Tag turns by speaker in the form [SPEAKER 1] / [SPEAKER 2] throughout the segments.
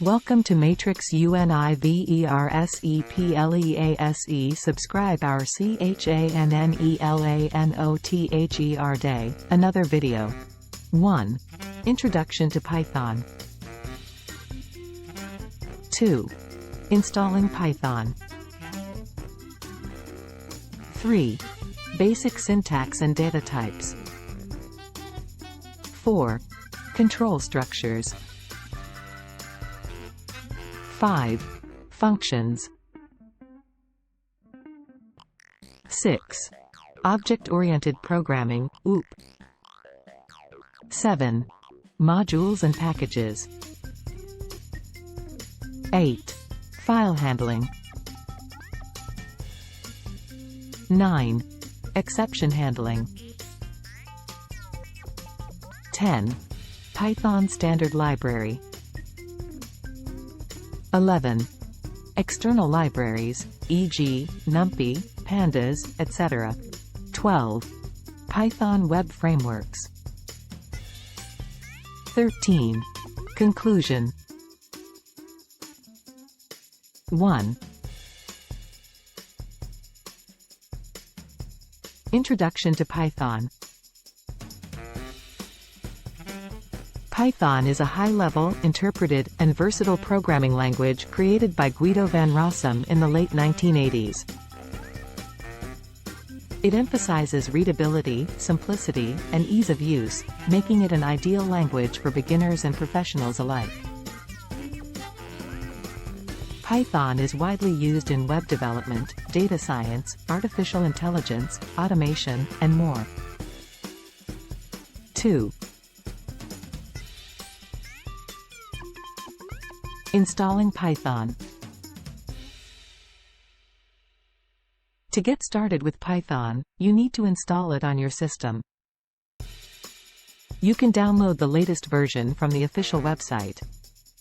[SPEAKER 1] Welcome to Matrix UNIVERSEPLEASE. Subscribe our CHANNELANOTHER day. Another video. 1. Introduction to Python. 2. Installing Python. 3. Basic syntax and data types. 4. Control structures. 5. Functions. 6. Object-oriented programming, OOP. 7. Modules and packages. 8. File handling. 9. Exception handling. 10. Python standard library. 11. External libraries, e.g., NumPy, Pandas, etc. 12. Python web frameworks. 13. Conclusion. 1. Introduction to Python. Python is a high-level, interpreted, and versatile programming language created by Guido van Rossum in the late 1980s. It emphasizes readability, simplicity, and ease of use, making it an ideal language for beginners and professionals alike. Python is widely used in web development, data science, artificial intelligence, automation, and more. 2. Installing Python. To get started with Python, you need to install it on your system. You can download the latest version from the official website,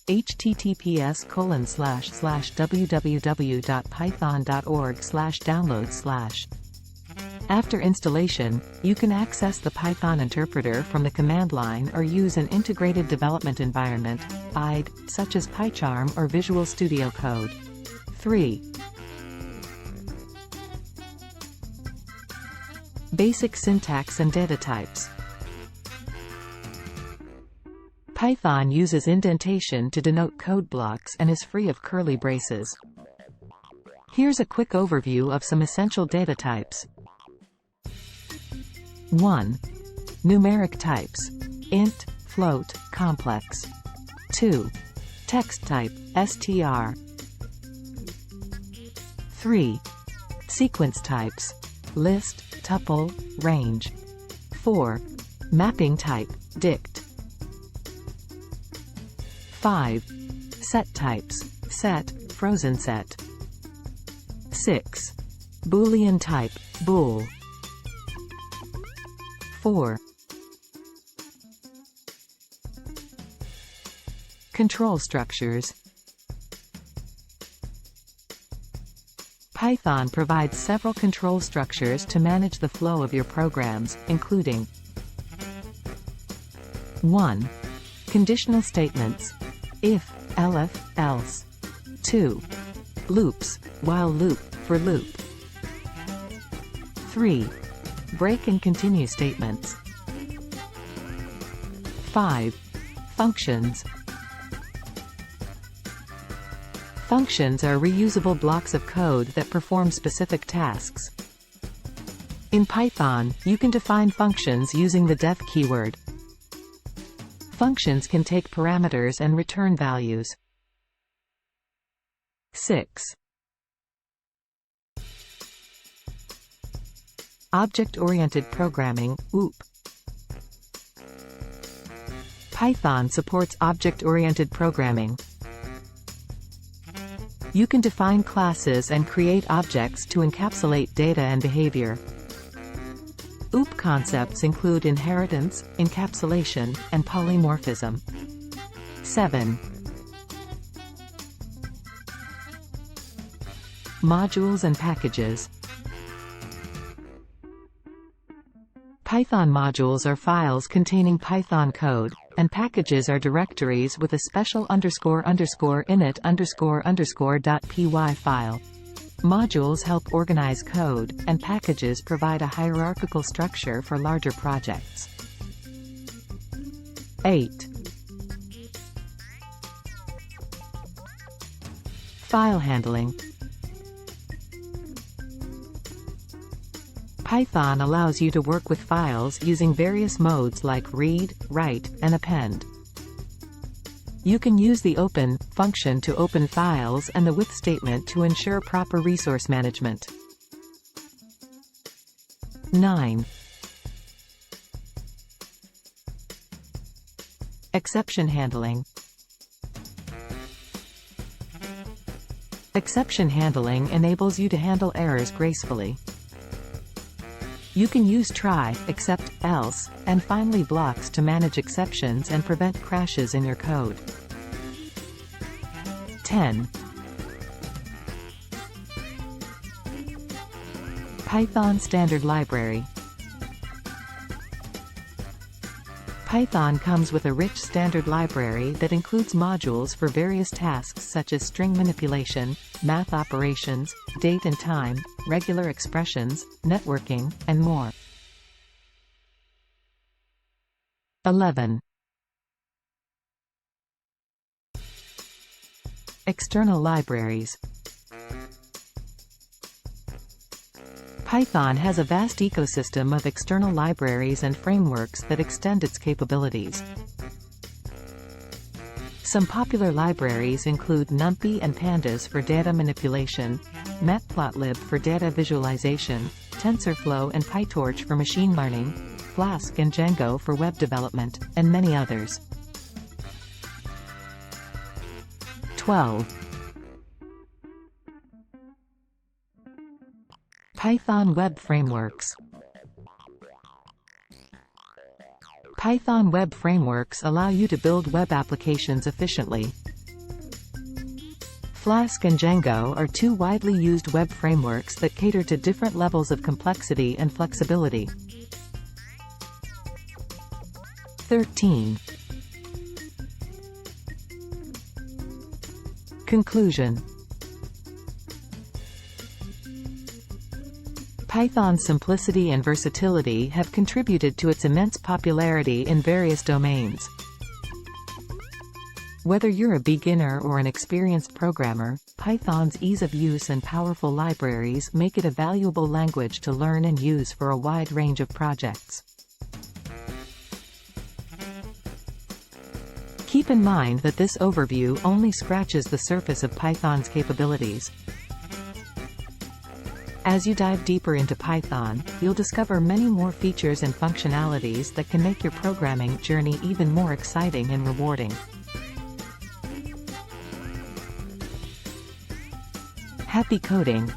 [SPEAKER 1] https://www.python.org/download/. After installation, you can access the Python interpreter from the command line or use an integrated development environment, IDE, such as PyCharm or Visual Studio Code. 3. Basic syntax and data types. Python uses indentation to denote code blocks and is free of curly braces. Here's a quick overview of some essential data types. 1. Numeric types. Int, float, complex. 2. Text type, str. 3. Sequence types. List, tuple, range. 4. Mapping type, dict. 5. Set types. Set, frozen set. 6. Boolean type, bool. 4. Control structures. Python provides several control structures to manage the flow of your programs, including 1. Conditional statements. If, elif, else. 2. Loops, while loop, for loop. 3. Break and continue statements. 5. Functions. Functions are reusable blocks of code that perform specific tasks. In Python, you can define functions using the def keyword. Functions can take parameters and return values. 6. Object-oriented programming, OOP. Python supports object-oriented programming. You can define classes and create objects to encapsulate data and behavior. OOP concepts include inheritance, encapsulation, and polymorphism. 7. Modules and packages. Python modules are files containing Python code, and packages are directories with a special __init__.py file. Modules help organize code, and packages provide a hierarchical structure for larger projects. 8. File handling. Python allows you to work with files using various modes like read, write, and append. You can use the open function to open files and the with statement to ensure proper resource management. 9. Exception handling. Exception handling enables you to handle errors gracefully. You can use try, except, else, and finally blocks to manage exceptions and prevent crashes in your code. 10. Python Standard Library. Python comes with a rich standard library that includes modules for various tasks such as string manipulation, math operations, date and time, regular expressions, networking, and more. 11. External libraries. Python has a vast ecosystem of external libraries and frameworks that extend its capabilities. Some popular libraries include NumPy and Pandas for data manipulation, Matplotlib for data visualization, TensorFlow and PyTorch for machine learning, Flask and Django for web development, and many others. 12. Python Web Frameworks. Python web frameworks allow you to build web applications efficiently. Flask and Django are two widely used web frameworks that cater to different levels of complexity and flexibility. 13. Conclusion. Python's simplicity and versatility have contributed to its immense popularity in various domains. Whether you're a beginner or an experienced programmer, Python's ease of use and powerful libraries make it a valuable language to learn and use for a wide range of projects. Keep in mind that this overview only scratches the surface of Python's capabilities. As you dive deeper into Python, you'll discover many more features and functionalities that can make your programming journey even more exciting and rewarding. Happy coding!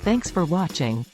[SPEAKER 1] Thanks for watching.